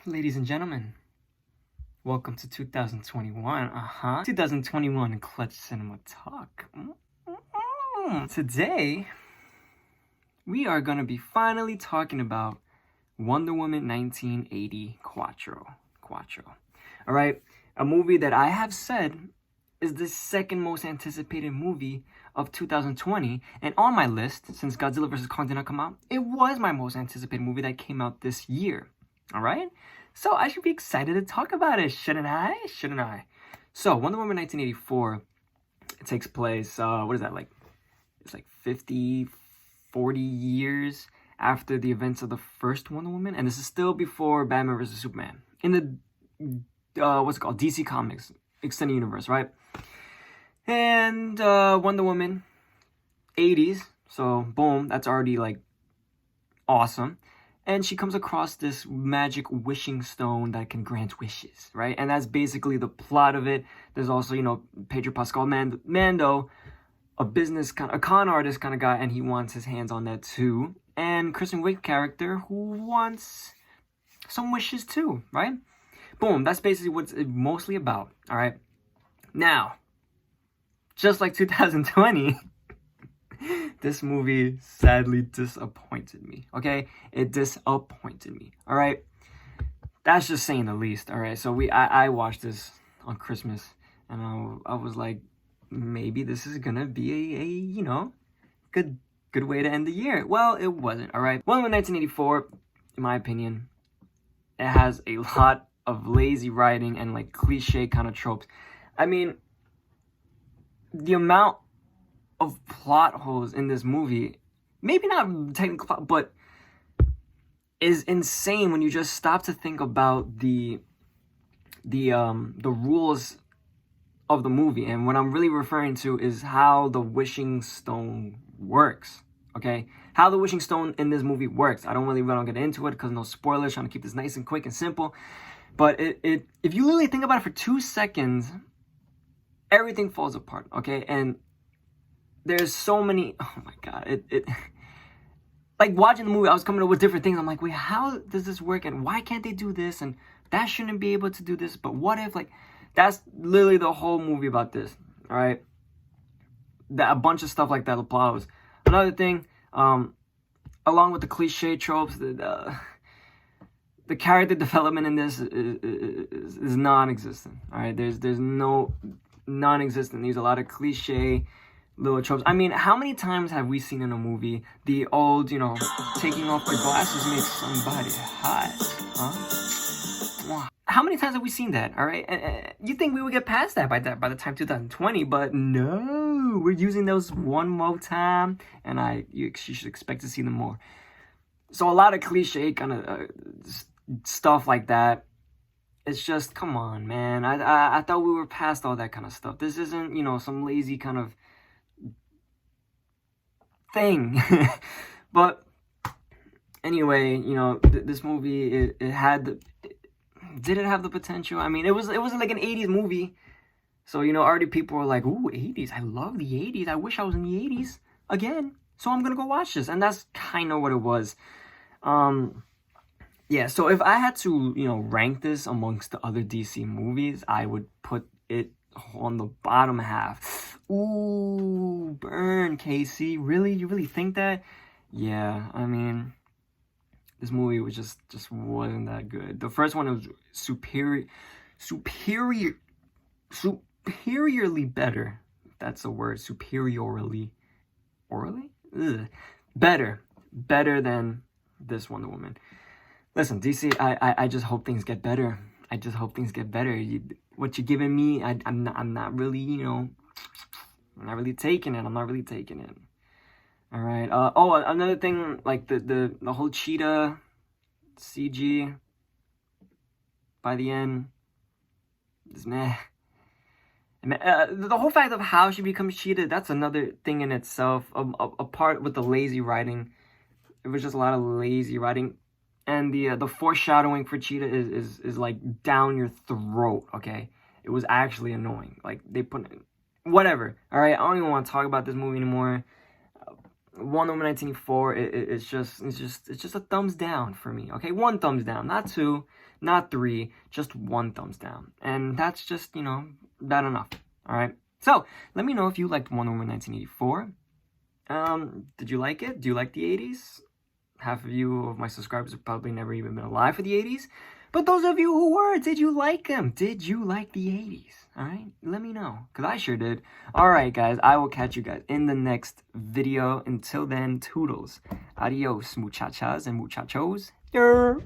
Ladies and gentlemen, welcome to 2021. 2021 Clutch Cinema Talk. Today, we are going to be finally talking about Wonder Woman 1980 Quattro. All right, a movie that I have said is the second most anticipated movie of 2020, and on my list, since Godzilla vs. Kong did not come out, it was my most anticipated movie that came out this year. All right, so I should be excited to talk about it, shouldn't I? So Wonder Woman 1984, it takes place, what is that, like, it's like 40 years after the events of the first Wonder Woman, and this is still before Batman vs. Superman in the what's it called, DC Comics Extended Universe, right? And Wonder Woman 80s, so boom, that's already like awesome. And she comes across this magic wishing stone that can grant wishes, right? And that's basically the plot of it. There's also, Pedro Pascal Mando, a con artist kind of guy, and he wants his hands on that too. And Kristen Wiig character who wants some wishes too, right? Boom, that's basically what it's mostly about, all right? Now, just like 2020... this movie sadly disappointed me, okay? It disappointed me, all right? That's just saying the least, all right? So I watched this on Christmas, and I was like, maybe this is gonna be a good way to end the year. Well, it wasn't, all right? Wonder Woman 1984, in my opinion, it has a lot of lazy writing and like cliche kind of tropes. I mean, the amount of plot holes in this movie, maybe not technical, but is insane when you just stop to think about the rules of the movie. And what I'm really referring to is how the wishing stone works, okay? How the wishing stone in this movie works. I don't get into it because no spoilers, trying to keep this nice and quick and simple. But if you literally think about it for 2 seconds, everything falls apart, okay? And there's so many, oh my god, it like watching the movie, I was coming up with different things. I'm like, wait, how does this work? And why can't they do this? And that shouldn't be able to do this, but what if, like, that's literally the whole movie about this, all right? A bunch of stuff like that applies. Another thing, along with the cliche tropes, the character development in this is non-existent, all right? There's no non-existent. There's a lot of cliche little tropes. I mean, how many times have we seen in a movie the old, taking off the glasses makes somebody hot, huh? How many times have we seen that, all right? You think we would get past that by the time 2020, but no, we're using those one more time, and you should expect to see them more. So a lot of cliche kind of stuff like that. It's just, come on, man. I thought we were past all that kind of stuff. This isn't, some lazy kind of thing. But anyway, this movie, it had did it have the potential? I mean, it wasn't like an 80s movie. So, already people were like, ooh, 80s. I love the 80s. I wish I was in the 80s again. So I'm going to go watch this. And that's kind of what it was. Yeah, so if I had to, rank this amongst the other DC movies, I would put it on the bottom half. Ooh, burn, Casey. Really? You really think that? Yeah, I mean, this movie was just wasn't that good. The first one was superiorly better. If that's a word. Superiorly. Better than this Wonder Woman. Listen, DC, I just hope things get better. I just hope things get better. What you're giving me, I'm not really, I'm not really taking it. All right. Another thing, like the whole cheetah CG by the end is meh. The whole fact of how she becomes cheetah, that's another thing in itself. Apart with the lazy writing, it was just a lot of lazy writing. And the foreshadowing for Cheetah is like down your throat, okay? It was actually annoying. Like, they put... Whatever, all right? I don't even want to talk about this movie anymore. Wonder Woman 1984, it's just a thumbs down for me. Okay, one thumbs down, not two, not three, just one thumbs down, and that's just, you know, bad enough. All right. So let me know if you liked Wonder Woman 1984. Did you like it? Do you like the 80s? Half of you of my subscribers have probably never even been alive for the 80s. But those of you who were, did you like them? Did you like the 80s? All right, let me know, because I sure did. All right, guys, I will catch you guys in the next video. Until then, toodles. Adios, muchachas and muchachos.